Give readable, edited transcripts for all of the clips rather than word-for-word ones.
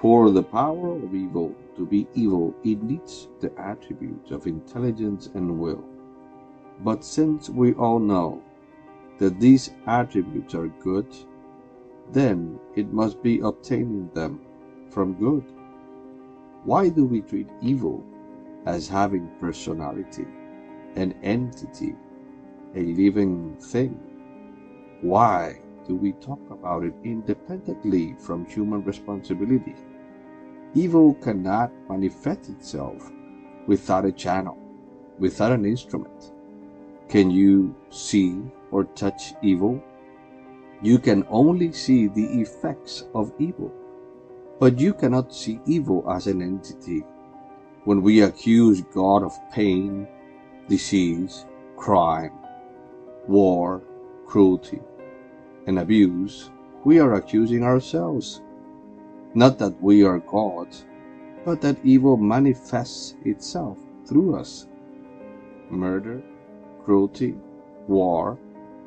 For the power of evil to be evil, it needs the attributes of intelligence and will. But since we all know that these attributes are good, then it must be obtaining them from good. Why do we treat evil as having personality, an entity, a living thing? Why do we talk about it independently from human responsibility? Evil cannot manifest itself without a channel, without an instrument. Can you see or touch evil? You can only see the effects of evil, but you cannot see evil as an entity. When we accuse God of pain, disease, crime, war, cruelty, and abuse, we are accusing ourselves. Not that we are God, but that evil manifests itself through us. Murder, cruelty, war,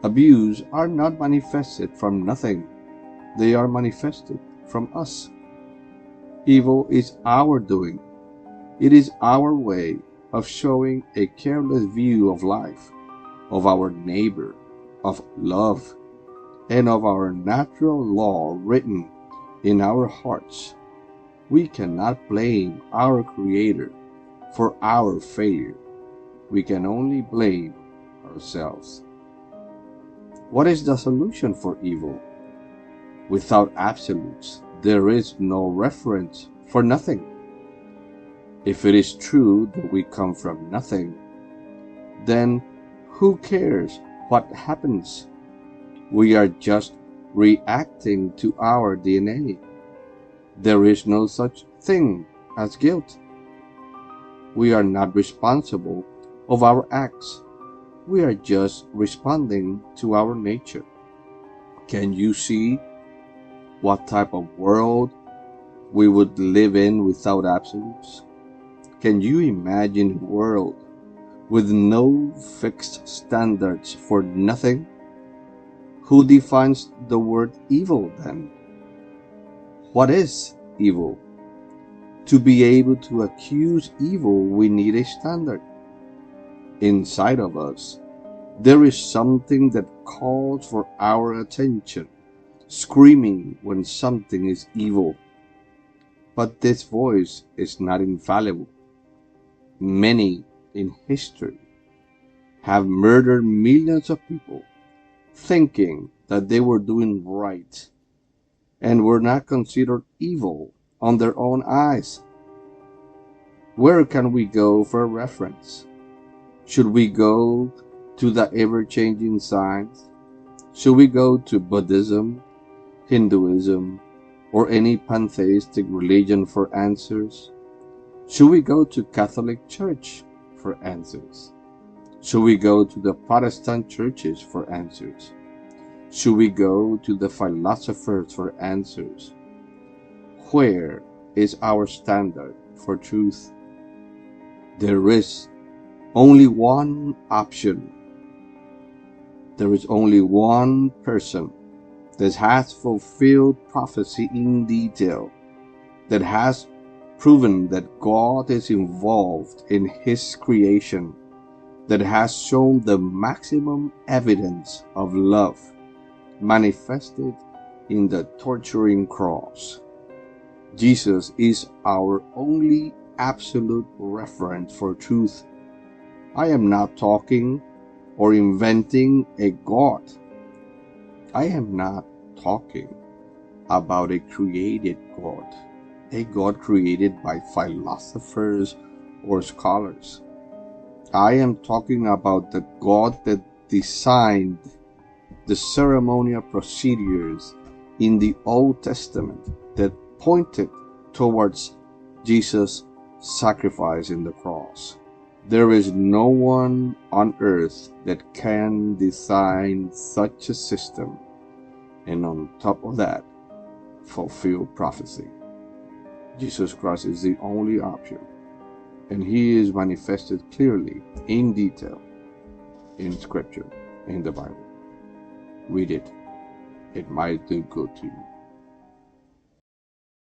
abuse are not manifested from nothing. They are manifested from us. Evil is our doing. It is our way of showing a careless view of life, of our neighbor, of love, and of our natural law written in our hearts. We cannot blame our Creator for our failure. We can only blame ourselves. What is the solution for evil? Without absolutes, there is no reference for nothing. If it is true that we come from nothing, then who cares what happens? We are just reacting to our DNA. There is no such thing as guilt. We are not responsible of our acts. We are just responding to our nature. Can you see what type of world we would live in without absolutes? Can you imagine a world with no fixed standards for nothing? Who defines the word evil then? What is evil? To be able to accuse evil, we need a standard. Inside of us, there is something that calls for our attention, screaming when something is evil. But this voice is not infallible. Many in history have murdered millions of people, thinking that they were doing right and were not considered evil on their own eyes. Where can we go for reference? Should we go to the ever-changing signs? Should we go to Buddhism, Hinduism, or any pantheistic religion for answers? Should we go to Catholic Church for answers? Should we go to the Protestant churches for answers? Should we go to the philosophers for answers? Where is our standard for truth? There is only one option. There is only one person that has fulfilled prophecy in detail, that has proven that God is involved in His creation, that has shown the maximum evidence of love manifested in the torturing cross. Jesus is our only absolute reference for truth. I am not talking or inventing a God. I am not talking about a created God, a God created by philosophers or scholars. I am talking about the God that designed the ceremonial procedures in the Old Testament that pointed towards Jesus' sacrifice in the cross. There is no one on earth that can design such a system and on top of that, fulfill prophecy. Jesus Christ is the only option, and He is manifested clearly in detail in Scripture, in the Bible. Read it. It might do good to you.